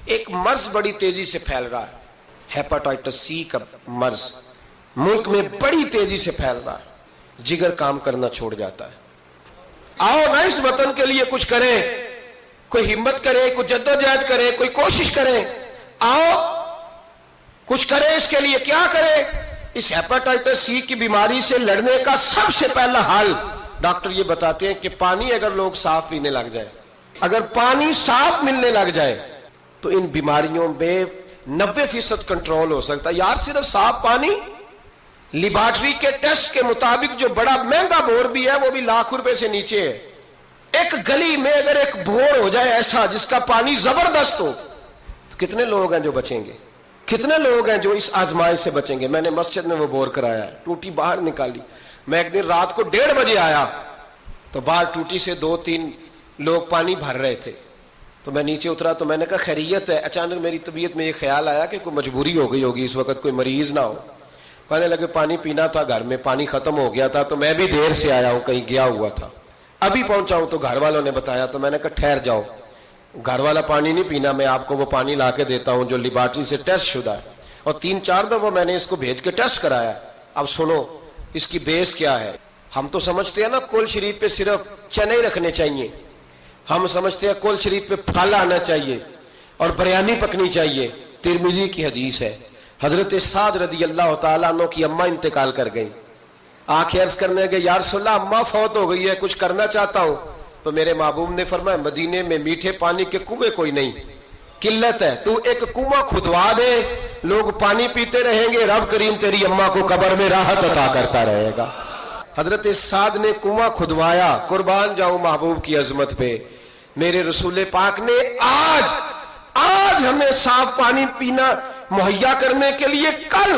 ایک مرض بڑی تیزی سے پھیل رہا ہے، ہیپاٹائٹس سی کا مرض ملک میں بڑی تیزی سے پھیل رہا ہے، جگر کام کرنا چھوڑ جاتا ہے۔ آؤ نہ اس وطن کے لیے کچھ کریں، کوئی ہمت کرے، کوئی جدوجہد کرے، کوئی کوشش کرے، آؤ کچھ کرے اس کے لیے۔ کیا کرے؟ اس ہیپاٹائٹس سی کی بیماری سے لڑنے کا سب سے پہلا حل ڈاکٹر یہ بتاتے ہیں کہ پانی اگر لوگ صاف پینے لگ جائے، اگر پانی صاف ملنے لگ جائے تو ان بیماریوں میں 90% کنٹرول ہو سکتا ہے۔ یار صرف صاف پانی، لیبارٹری کے ٹیسٹ کے مطابق جو بڑا مہنگا بور بھی ہے وہ بھی لاکھ روپے سے نیچے ہے۔ ایک گلی میں اگر ایک بور ہو جائے ایسا جس کا پانی زبردست ہو تو کتنے لوگ ہیں جو بچیں گے؟ کتنے لوگ ہیں جو اس آزمائش سے بچیں گے؟ میں نے مسجد میں وہ بور کرایا ہے، ٹوٹی باہر نکالی۔ میں ایک دن رات کو 1:30 بجے آیا تو باہر ٹوٹی سے 2-3 لوگ پانی بھر رہے تھے، تو میں نیچے اترا تو میں نے کہا خیریت ہے؟ اچانک میری طبیعت میں یہ خیال آیا کہ کوئی مجبوری ہو گئی ہوگی، اس وقت کوئی مریض نہ ہو۔ کہنے لگے پانی پینا تھا، گھر میں پانی ختم ہو گیا تھا، تو میں بھی دیر سے آیا ہوں، کہیں گیا ہوا تھا، ابھی پہنچا ہوں۔ تو گھر والوں نے بتایا تو میں نے کہا ٹھہر جاؤ، گھر والا پانی نہیں پینا، میں آپ کو وہ پانی لا کے دیتا ہوں جو لیبارٹری سے ٹیسٹ شدہ ہے، اور 3-4 دفعہ میں نے اس کو بھیج کے ٹیسٹ کرایا۔ اب سنو اس کی بیس کیا ہے۔ ہم تو سمجھتے ہیں نا کل شریف پہ صرف چنے رکھنے چاہیے، ہم سمجھتے ہیں کل شریف پہ پھل آنا چاہیے اور بریانی پکنی چاہیے۔ ترمذی کی حدیث ہے، حضرت سعد رضی اللہ تعالیٰ عنہ کی اماں انتقال کر گئی، آنکھیں عرض کرنے لگے یا رسول اللہ اماں فوت ہو گئی ہے، کچھ کرنا چاہتا ہوں۔ تو میرے محبوب نے فرمایا مدینے میں میٹھے پانی کے کنویں کوئی نہیں، قلت ہے، تو ایک کنواں کھدوا دے، لوگ پانی پیتے رہیں گے، رب کریم تیری اماں کو قبر میں راحت عطا کرتا رہے گا۔ حضرت سعد نے کنواں کھدوایا، قربان جاؤں محبوب کی عظمت پہ۔ میرے رسول پاک نے آج ہمیں صاف پانی پینا مہیا کرنے کے لیے کل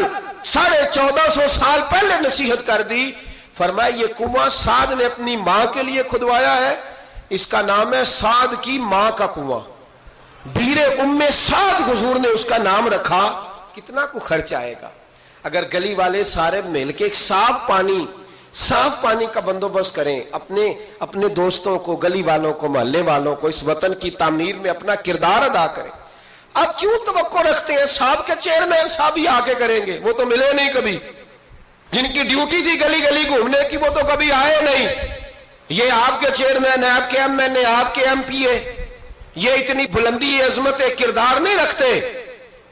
1450 سال پہلے نصیحت کر دی۔ فرمایا یہ کنواں سعد نے اپنی ماں کے لیے کھدوایا ہے، اس کا نام ہے سعد کی ماں کا کنواں، بیر ام سعد حضور نے اس کا نام رکھا۔ کتنا کو خرچ آئے گا اگر گلی والے سارے مل کے ایک صاف پانی کا بندوبست کریں، اپنے دوستوں کو، گلی والوں کو، محلے والوں کو اس وطن کی تعمیر میں اپنا کردار ادا کریں۔ اب کیوں توقع رکھتے ہیں صاحب کے چیئرمین صاحب ہی آگے کریں گے؟ وہ تو ملے نہیں کبھی، جن کی ڈیوٹی تھی گلی گلی گھومنے کی وہ تو کبھی آئے نہیں۔ یہ آپ کے چیئرمین، آپ کے ایم این اے، آپ کے ایم پی اے، یہ اتنی بلندی عظمت کردار نہیں رکھتے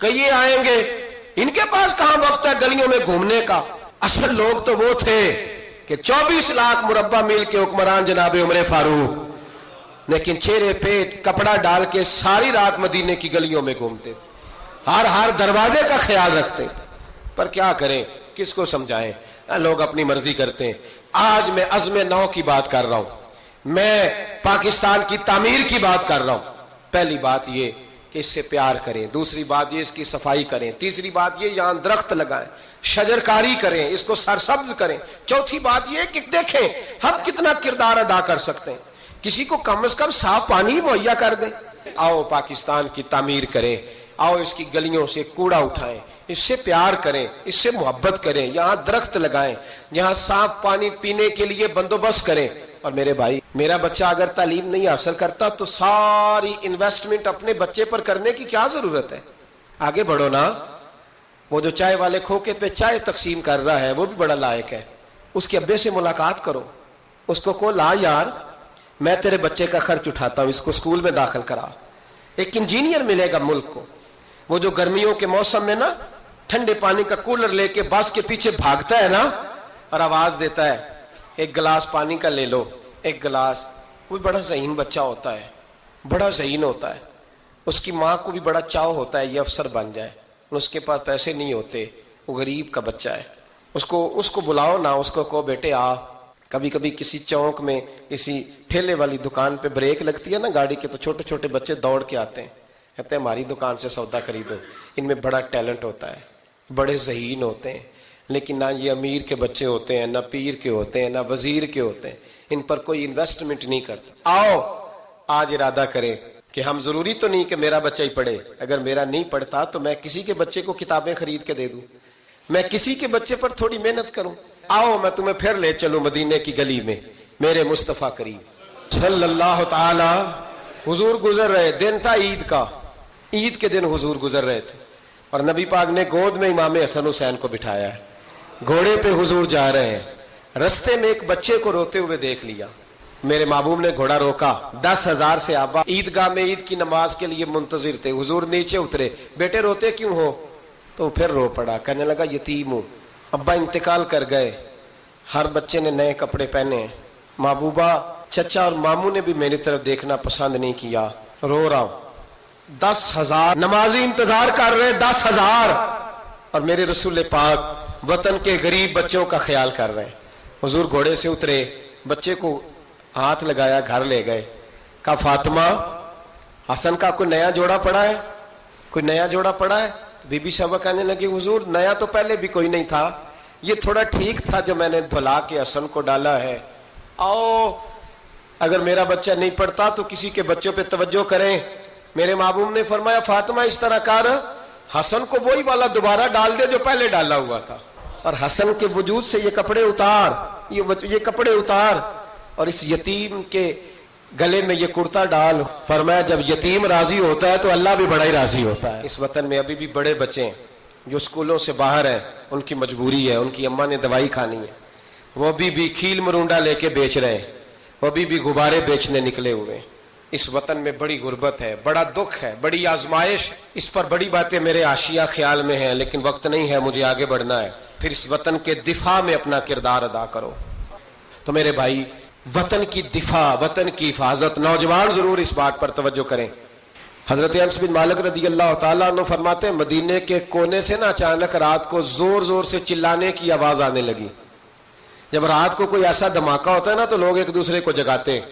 کہ یہ آئیں گے، ان کے پاس کہاں وقت ہے گلیوں میں گھومنے کا۔ اصل لوگ تو وہ تھے کہ 24 لاکھ مربع میل کے حکمران جناب عمر فاروق، لیکن چہرے پہ کپڑا ڈال کے ساری رات مدینے کی گلیوں میں گھومتے تھے، ہر دروازے کا خیال رکھتے تھے۔ پر کیا کریں، کس کو سمجھائیں، لوگ اپنی مرضی کرتے ہیں۔ آج میں عزم نو کی بات کر رہا ہوں، میں پاکستان کی تعمیر کی بات کر رہا ہوں۔ پہلی بات یہ کہ اس سے پیار کریں، دوسری بات یہ اس کی صفائی کریں، تیسری بات یہ یہاں درخت لگائیں، شجرکاری کریں، اس کو سرسبز کریں، چوتھی بات یہ کہ دیکھیں ہم کتنا کردار ادا کر سکتے ہیں، کسی کو کم از کم صاف پانی مہیا کر دیں۔ آؤ پاکستان کی تعمیر کریں، آؤ اس کی گلیوں سے کوڑا اٹھائیں، اس سے پیار کریں، اس سے محبت کریں، یہاں درخت لگائیں، یہاں صاف پانی پینے کے لیے بندوبست کریں۔ اور میرے بھائی، میرا بچہ اگر تعلیم نہیں حاصل کرتا تو ساری انویسٹمنٹ اپنے بچے پر کرنے کی کیا ضرورت ہے؟ آگے بڑھو نا۔ وہ جو چائے والے کھوکے پہ چائے تقسیم کر رہا ہے وہ بھی بڑا لائق ہے، اس کے ابے سے ملاقات کرو، اس کو کہو لا یار میں تیرے بچے کا خرچ اٹھاتا ہوں، اس کو اسکول میں داخل کرا۔ ایک انجینئر ملے گا ملک کو، وہ جو گرمیوں کے موسم میں نا ٹھنڈے پانی کا کولر لے کے بس کے پیچھے بھاگتا ہے نا اور آواز دیتا ہے ایک گلاس پانی کا لے لو، ایک گلاس۔ وہ بڑا ذہین بچہ ہوتا ہے، بڑا ذہین ہوتا ہے، اس کی ماں کو بھی بڑا چاؤ ہوتا ہے یہ افسر بن جائے، اس کے پاس پیسے نہیں ہوتے، وہ غریب کا بچہ ہے، اس کو بلاؤ نا، اس کو کہو بیٹے آ۔ کبھی کبھی کسی چوک میں کسی ٹھیلے والی دکان پہ بریک لگتی ہے نا گاڑی کے، تو چھوٹے چھوٹے بچے دوڑ کے آتے ہیں، کہتے ہیں ہماری دکان سے سودا خریدو۔ ان میں بڑا ٹیلنٹ ہوتا ہے، بڑے ذہین ہوتے ہیں، لیکن نہ یہ امیر کے بچے ہوتے ہیں، نہ پیر کے ہوتے ہیں، نہ وزیر کے ہوتے ہیں، ان پر کوئی انویسٹمنٹ نہیں کرتا۔ آؤ آج ارادہ کریں کہ ہم ضروری تو نہیں کہ میرا بچہ ہی پڑھے، اگر میرا نہیں پڑھتا تو میں کسی کے بچے کو کتابیں خرید کے دے دوں، میں کسی کے بچے پر تھوڑی محنت کروں۔ آؤ میں تمہیں پھر لے چلوں مدینے کی گلی میں، میرے مصطفیٰ کریم صلی اللہ تعالی۔ حضور گزر رہے، دن تھا عید کا، عید کے دن حضور گزر رہے تھے اور نبی پاک نے گود میں امام حسن حسین کو بٹھایا ہے، گھوڑے پہ حضور جا رہے ہیں، رستے میں ایک بچے کو روتے ہوئے دیکھ لیا، میرے محبوب نے گھوڑا روکا، 10,000 صحابہ عیدگاہ میں عید کی نماز کے لیے منتظر تھے، حضور نیچے اترے، بیٹے روتے کیوں ہو؟ تو پھر رو پڑا، کہنے لگا یتیم ہوں، ابا انتقال کر گئے، ہر بچے نے نئے کپڑے پہنے ہیں، محبوبہ چچا اور ماموں نے بھی میری طرف دیکھنا پسند نہیں کیا، رو رہا ہوں۔ 10,000 نمازی انتظار کر رہے، 10,000، اور میرے رسول پاک وطن کے غریب بچوں کا خیال کر رہے ہیں۔ حضور گھوڑے سے اترے، بچے کو ہاتھ لگایا، گھر لے گئے، کہا فاطمہ حسن کا کوئی نیا جوڑا پڑا ہے؟ کوئی نیا جوڑا پڑا ہے؟ بی بی صاحبہ کہنے لگی حضور نیا تو پہلے بھی کوئی نہیں تھا، یہ تھوڑا ٹھیک تھا جو میں نے دھلا کے حسن کو ڈالا ہے، آؤ اگر میرا بچہ نہیں پڑھتا تو کسی کے بچوں پہ توجہ کریں۔ میرے محبوب نے فرمایا فاطمہ اس طرح کر، حسن کو وہی والا دوبارہ ڈال دے جو پہلے ڈالا ہوا تھا، اور حسن کے وجود سے یہ کپڑے اتار، یہ کپڑے اتار، اور اس یتیم کے گلے میں یہ کرتا ڈال۔ فرمایا جب یتیم راضی ہوتا ہے تو اللہ بھی بڑا ہی راضی ہوتا ہے۔ اس وطن میں ابھی بھی بڑے بچے ہیں جو اسکولوں سے باہر ہیں، ان کی مجبوری ہے، ان کی اماں نے دوائی کھانی ہے، وہ ابھی بھی کھیل مرونڈا لے کے بیچ رہے ہیں، وہ ابھی بھی غبارے بیچنے نکلے ہوئے۔ اس وطن میں بڑی غربت ہے، بڑا دکھ ہے، بڑی آزمائش، اس پر بڑی باتیں میرے حاشیہ خیال میں ہیں لیکن وقت نہیں ہے، مجھے آگے بڑھنا ہے۔ پھر اس وطن کے دفاع میں اپنا کردار ادا کرو۔ تو میرے بھائی وطن کی دفاع، وطن کی حفاظت، نوجوان ضرور اس بات پر توجہ کریں۔ حضرت انس بن مالک رضی اللہ تعالیٰ عنہ فرماتے ہیں مدینے کے کونے سے نا اچانک رات کو زور زور سے چلانے کی آواز آنے لگی۔ جب رات کو کوئی ایسا دھماکہ ہوتا ہے نا تو لوگ ایک دوسرے کو جگاتے ہیں،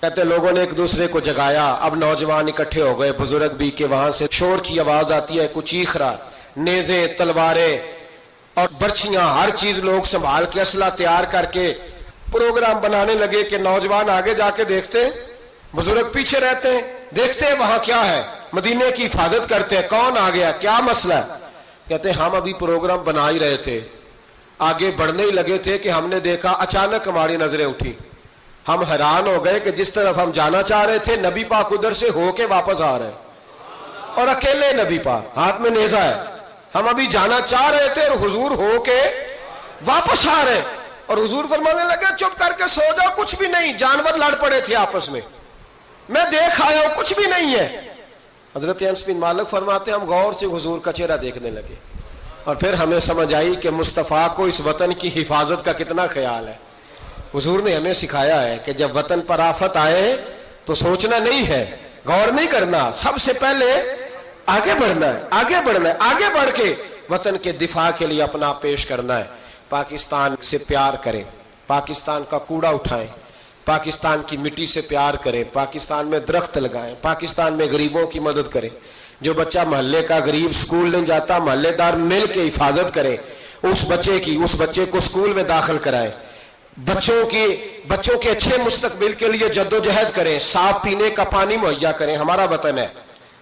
کہتے لوگوں نے ایک دوسرے کو جگایا، اب نوجوان اکٹھے ہو گئے، بزرگ بھی، کہ وہاں سے شور کی آواز آتی ہے، کچھ چیخ رہا، نیزیں، تلواریں اور برچیاں، ہر چیز لوگ سنبھال کے اسلحہ تیار کر کے پروگرام بنانے لگے کہ نوجوان آگے جا کے دیکھتے ہیں، بزرگ پیچھے رہتے ہیں، دیکھتے ہیں وہاں کیا ہے، مدینے کی حفاظت کرتے ہیں، کون آ گیا، کیا مسئلہ ہے؟ کہتے ہیں ہم ابھی پروگرام بنا ہی رہے تھے، آگے بڑھنے ہی لگے تھے کہ ہم نے دیکھا اچانک ہماری نظریں اٹھی، ہم حیران ہو گئے کہ جس طرف ہم جانا چاہ رہے تھے نبی پاک ادھر سے ہو کے واپس آ رہے ہیں، اور اکیلے نبی پاک، ہاتھ میں نیزہ ہے، ہم ابھی جانا چاہ رہے تھے اور حضور ہو کے واپس آ رہے ہیں، اور حضور فرمانے لگے چپ کر کے سو جاؤ، کچھ بھی نہیں، جانور لڑ پڑے تھے آپس میں، میں دیکھ آیا ہوں، کچھ بھی نہیں ہے۔ حضرت انس بن مالک فرماتے ہم غور سے حضور کا چہرہ دیکھنے لگے، اور پھر ہمیں سمجھ آئی کہ مصطفیٰ کو اس وطن کی حفاظت کا کتنا خیال ہے۔ حضور نے ہمیں سکھایا ہے کہ جب وطن پر آفت آئے تو سوچنا نہیں ہے، غور نہیں کرنا، سب سے پہلے آگے بڑھنا ہے، آگے بڑھنا ہے، آگے بڑھ کے وطن کے دفاع کے لیے اپنا پیش کرنا ہے۔ پاکستان سے پیار کریں، پاکستان کا کوڑا اٹھائیں، پاکستان کی مٹی سے پیار کریں، پاکستان میں درخت لگائیں، پاکستان میں غریبوں کی مدد کریں، جو بچہ محلے کا غریب سکول نہیں جاتا محلے دار مل کے حفاظت کریں، اس بچے کو سکول میں داخل کرائیں، بچوں کے اچھے مستقبل کے لیے جدوجہد کریں، صاف پینے کا پانی مہیا کریں، ہمارا وطن ہے،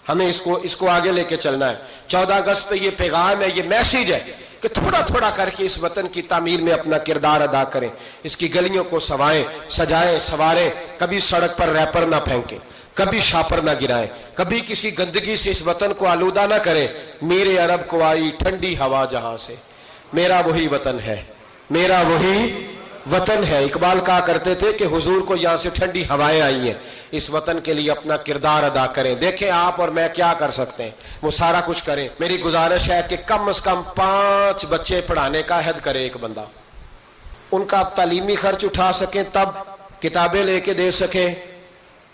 ہمیں اس کو آگے لے کے چلنا ہے۔ 14 اگست پہ یہ پیغام ہے، یہ میسیج ہے کہ تھوڑا تھوڑا کر کے اس وطن کی تعمیر میں اپنا کردار ادا کریں، اس کی گلیوں کو سجائیں سواریں، کبھی سڑک پر ریپر نہ پھینکیں، کبھی شاپر نہ گرائیں، کبھی کسی گندگی سے اس وطن کو آلودہ نہ کریں۔ میرے عرب کو آئی ٹھنڈی ہوا جہاں سے، میرا وہی وطن ہے، میرا وہی وطن ہے۔ اقبال کہا کرتے تھے کہ حضور کو یہاں سے ٹھنڈی ہوائیں آئی ہیں، اس وطن کے لیے اپنا کردار ادا کریں۔ دیکھیں آپ اور میں کیا کر سکتے ہیں، وہ سارا کچھ کریں۔ میری گزارش ہے کہ کم از کم 5 بچے پڑھانے کا عہد کرے ایک بندہ، ان کا تعلیمی خرچ اٹھا سکیں، تب کتابیں لے کے دے سکیں،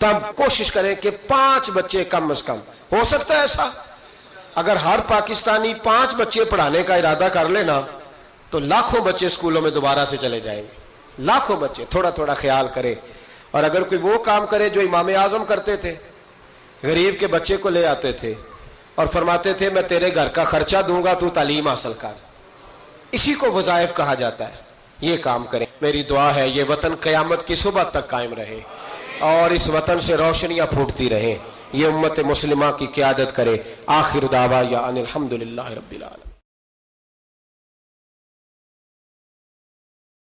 تب کوشش کریں کہ 5 بچے کم از کم۔ ہو سکتا ہے ایسا؟ اگر ہر پاکستانی 5 بچے پڑھانے کا ارادہ کر لینا تو لاکھوں بچے اسکولوں میں دوبارہ سے چلے جائیں گے، لاکھوں بچے۔ تھوڑا تھوڑا خیال کرے، اور اگر کوئی وہ کام کرے جو امام اعظم کرتے تھے، غریب کے بچے کو لے آتے تھے اور فرماتے تھے میں تیرے گھر کا خرچہ دوں گا، تو تعلیم حاصل کر، اسی کو وظائف کہا جاتا ہے۔ یہ کام کریں۔ میری دعا ہے یہ وطن قیامت کی صبح تک قائم رہے اور اس وطن سے روشنیاں پھوٹتی رہیں، یہ امت مسلمہ کی قیادت کرے۔ آخر دعوانا ان الحمدللہ رب العالمین۔